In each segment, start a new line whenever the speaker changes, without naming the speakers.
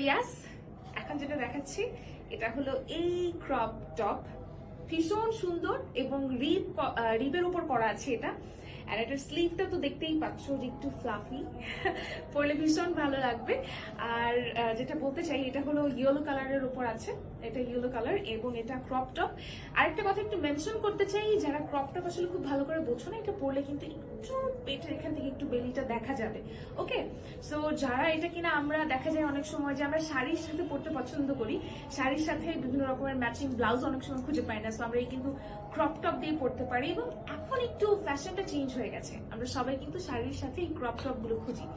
ইয়াস, এখন যেটা দেখাচ্ছি এটা হলো এই ক্রপ টপ, ভীষণ সুন্দর এবং রিবের উপর করা আছে এটা। আর এটার স্লিভটা তো দেখতেই পাচ্ছ যে একটু ফ্লাফি, পরলে ভীষণ ভালো লাগবে। আর যেটা বলতে চাই এটা হলো ইয়েলো কালারের উপর আছে, এটা ইয়েলো কালার এবং এটা ক্রপ টপ। আরেকটা কথা একটু মেনশন করতে চাই, যারা ক্রপ টপ আসলে খুব ভালো করে বোঝো না, এটা পরলে কিন্তু একটু পেটের এখান থেকে একটু বেলিটা দেখা যাবে। ওকে, সো যারা এটা কিনা আমরা দেখা যায় অনেক সময় যে আমরা শাড়ির সাথে পরতে পছন্দ করি, শাড়ির সাথে বিভিন্ন রকমের ম্যাচিং ব্লাউজ অনেক সময় খুঁজে পাই না, সো আমরা এই কিন্তু ক্রপ টপ দিয়ে পরতে পারি। এবং এখন একটু ফ্যাশনটা চেঞ্জ হয়ে গেছে, আমরা সবাই কিন্তু শাড়ির সাথে এই ক্রপ টপ গুলো খুঁজি।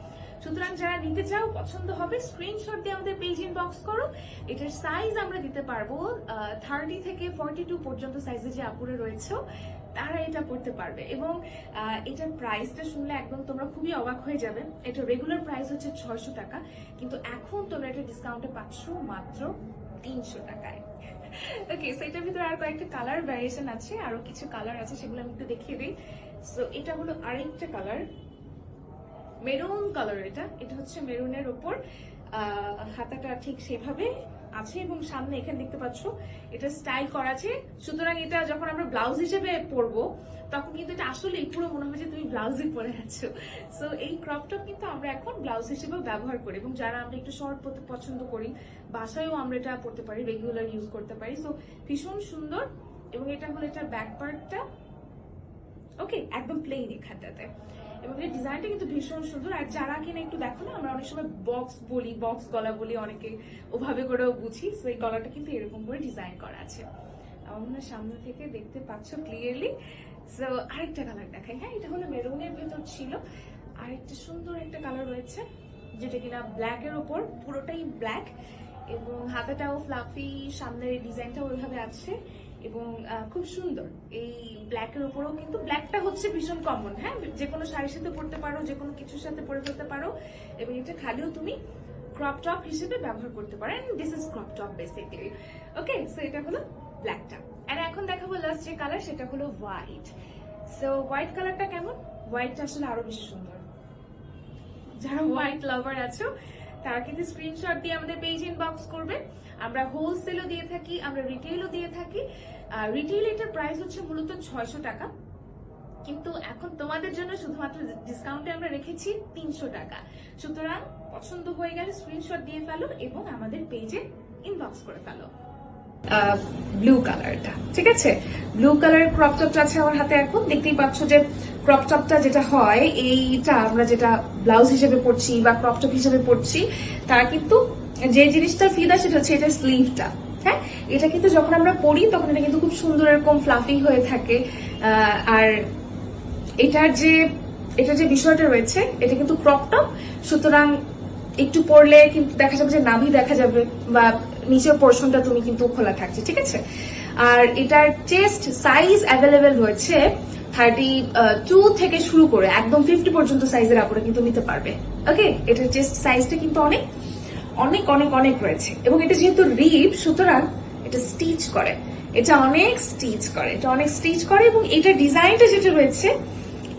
সুতরাং যারা নিতে চাও, পছন্দ হবে, স্ক্রিনশট দিয়ে আমাদের পেজ ইনবক্স করো। এটার সাইজ আমরা দিতে পারবো 30 থেকে 42 পর্যন্ত সাইজে যে আপুরে রয়েছে তারা এটা পড়তে পারবে। এবং এটার প্রাইসটা শুনলে একদম তোমরা খুবই অবাক হয়ে যাবে। এটা রেগুলার প্রাইস হচ্ছে 600 টাকা, কিন্তু এখন তোমরা এটা ডিসকাউন্টে পাচ্ছ মাত্র 300 টাকায়। ওকে, সো এটার ভিতরে আর কয়েকটা কালার ভ্যারিয়েশন আছে, আরো কিছু কালার আছে, সেগুলো আমি একটু দেখিয়ে দিই। সো এটা হলো আরেকটা কালার, মেরুন কালার। এটা হচ্ছে মেরুনের উপর হাতাটা ঠিক সেভাবে আছে এবং সামনে এখানে দেখতে পাচ্ছ এটা স্টাইল করা আছে। সুতরাং এটা যখন আমরা ব্লাউজ হিসেবে পরবো তখন কিন্তু এটা আসলে পুরো মনে হবে যে তুমি ব্লাউজই পরে আছো। সো এই ক্রপ টপ কিন্তু আমরা এখন ব্লাউজ হিসেবেও ব্যবহার করি, এবং যারা আমরা একটু শর্ট পরতে পছন্দ করি, বাসায়ও আমরা এটা পরতে পারি, রেগুলার ইউজ করতে পারি। সো ভীষণ সুন্দর। এবং এটা হলো এটার ব্যাক পার্টটা, ওকে, একদম প্লেন এখানটাতে, এবং এই ডিজাইনটা কিন্তু ভীষণ সুন্দর। আর যারা কিনা একটু দেখো না, আমরা অনেক সময় বক্স বলি, বক্স গলা বলি, অনেকে ওভাবে করেও বুঝি। সো এই গলাটা কিন্তু এরকম করে ডিজাইন করা আছে, আমার মনে হয় সামনে থেকে দেখতে পাচ্ছ ক্লিয়ারলি। সো আরেকটা কালার দেখাই। হ্যাঁ, এটা হলো মেরুনের ভেতর ছিল, আরেকটা সুন্দর একটা কালার রয়েছে যেটা কিনা ব্ল্যাকের ওপর, পুরোটাই ব্ল্যাক, এবং হাতাটাও ফ্লাফি, সামনের ডিজাইনটাও ওইভাবে আছে এবং খুব সুন্দর। এই ব্ল্যাকের উপরেও কিন্তু ব্ল্যাকটা হচ্ছে ভীষণ কমন, হ্যাঁ, যে কোনো শাড়ির সাথে পরতে পারো, যে কোনো কিছুর সাথে পরে ফেলতে পারো, এবং এটা খালিও তুমি ক্রপ টপ হিসেবে ব্যবহার করতে পারো। And this is crop top basically. Okay, so এটা হলো ব্ল্যাকটা। আর এখন দেখাবো লাস্ট যে কালার, সেটা হলো হোয়াইট। সো হোয়াইট কালারটা কেমন? হোয়াইটটা আসলে আরো বেশি সুন্দর। যারা হোয়াইট লাভার আছো তারা কিন্তু স্ক্রিনশট দিয়ে আমাদের পেজ ইনবক্স করবে। আমরা হোলসেলও দিয়ে থাকি, আমরা রিটেইলও দিয়ে থাকি। রিটেইল এটার প্রাইস হচ্ছে মূলত 600 টাকা, কিন্তু এখন তোমাদের জন্য শুধুমাত্র ডিসকাউন্টে আমরা রেখেছি 300 টাকা। সুতরাং পছন্দ হয়ে গেলে স্ক্রিনশট দিয়ে ফেলো এবং আমাদের পেজে ইনবক্স করে ফেলো। ব্লু কালারটা, ঠিক আছে, ব্লু কালারের ক্রপ টপটা আছে আমার হাতে। এখন দেখতেই পাচ্ছ যে ক্রপ টপটা যেটা হয়, এইটা আমরা যেটা ব্লাউজ হিসেবে পরছি বা ক্রপ টপ হিসেবে পরছি, তারা কিন্তু যে জিনিসটা ফিদা সেটা হচ্ছে এটা স্লিভটা। হ্যাঁ, এটা কিন্তু যখন আমরা পরি তখন এটা কিন্তু খুব সুন্দর এরকম ফ্লাফি হয়ে থাকে। আর এটা যে বিষয়টা রয়েছে, এটা কিন্তু ক্রপ টপ, সুতরাং একটু পরলে কিন্তু দেখা যাবে যে নাভি দেখা যাবে বা নিচের পোর্শনটা তুমি কিন্তু খোলা থাকছে, ঠিক আছে। আর এটার চেস্ট সাইজ অ্যাভেলেবেল রয়েছে 32 থেকে শুরু করে একদম 50 পর্যন্ত সাইজের আপরে কিন্তু নিতে পারবে। ওকে, এটার চেস্ট সাইজটা কিন্তু অনেক অনেক অনেক অনেক রয়েছে, এবং এটা যেহেতু রিপ, সুতরাং এটা স্টিচ করে, এটা অনেক স্টিচ করে, এবং এটা ডিজাইনটা যেটা রয়েছে,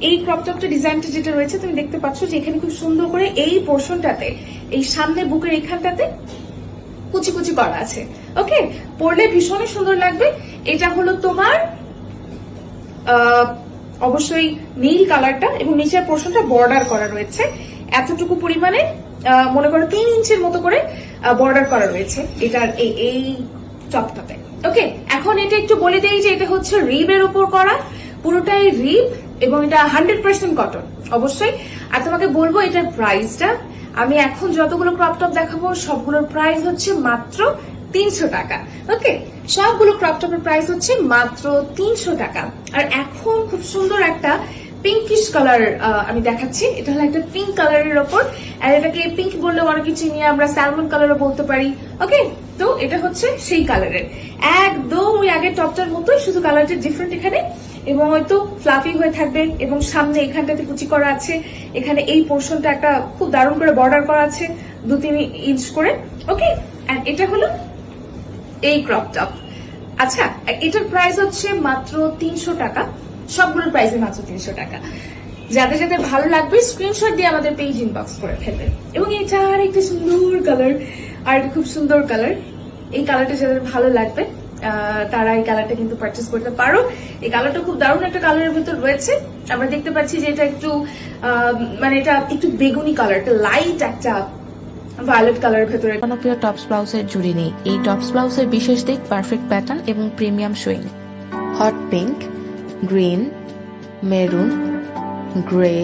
এই ক্রপ টপটা ডিজাইনটা যেটা রয়েছে তুমি দেখতে পাচ্ছ যে এখানে খুব সুন্দর করে এই পোর্শনটাতে, এই সামনে বুকের এখানটাতে কুচি কুচি করা আছে। ওকে, পরলে ভীষণই সুন্দর লাগবে। এটা হলো তোমার অবশ্যই নীল কালারটা, এবং নিচের পোর্শনটা বর্ডার করা রয়েছে এতটুকু পরিমাণে, মনে করো 3 ইঞ্চির মতো করে বর্ডার করা রয়েছে এটার এই টপটাতে। ওকে, এখন এটা একটু বলে দেই যে এটা হচ্ছে রিবের উপর করা, পুরোটাই রিব, এবং এটা 100% কটন অবশ্যই। আর তোমাকে বলবো এটার প্রাইসটা, আমি এখন যতগুলো ক্রপ টপ দেখাবো সবগুলোর প্রাইস হচ্ছে মাত্র 300 টাকা। ওকে, সবগুলো ক্রপ টপের প্রাইস হচ্ছে মাত্র 300 টাকা। আর এখন খুব সুন্দর একটা পিঙ্কিশ কালার আমি দেখাচ্ছি। এটা হলো একটা পিঙ্ক কালারের ওপর, আর এটাকে পিঙ্ক বললে অনেক কিছু নিয়ে আমরা স্যালমন কালারও বলতে পারি। ওকে, তো এটা হচ্ছে সেই কালারের, একদম ওই আগের টপটার মতোই, শুধু কালারটা ডিফারেন্ট এখানে, এবং হয়তো ফ্লাফি হয়ে থাকবে, এবং সামনে এখানটাতে কুচি করা আছে, এখানে এই পোর্শনটা একটা খুব দারুণ করে বর্ডার করা আছে 2-3 ইঞ্চ করে। ওকে, আর এটা হলো এই ক্রপ টপ। আচ্ছা, এটার প্রাইস হচ্ছে মাত্র 300 টাকা, সবগুলোর প্রাইসে মাত্র 300 টাকা। যাদের যাদের ভালো লাগবে স্ক্রিনশট দিয়ে আমাদের পেজ ইনবক্স করে ফেলবেন। এবং এটা আর একটা সুন্দর কালার, আর এটা খুব সুন্দর কালার। এই কালারটা যাদের ভালো লাগবে তারা এই কালারটা কিন্তু পারচেস করতে পারো। এই কালারটা খুব দারুণ একটা কালারের ভিতর রয়েছে। আমরা দেখতে পাচ্ছি যে এটা একটু মানে এটা একটু বেগুনি কালার, একটা লাইট একটা ভায়োলেট কালারের ভেতরে।
জনপ্রিয় টপস ব্লাউজের জুড়ি নেই। এই টপস ব্লাউজের বিশেষ দিক পারফেক্ট প্যাটার্ন এবং premium swing. Hot pink, green, maroon, grey,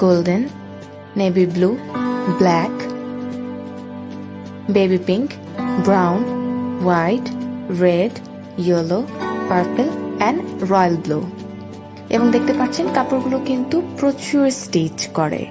golden, navy blue, black, baby pink, brown, white, red, yellow, purple and royal blue. এবং দেখতে পাচ্ছেন কাপড়গুলো কিন্তু প্রচুর স্টিচ করে।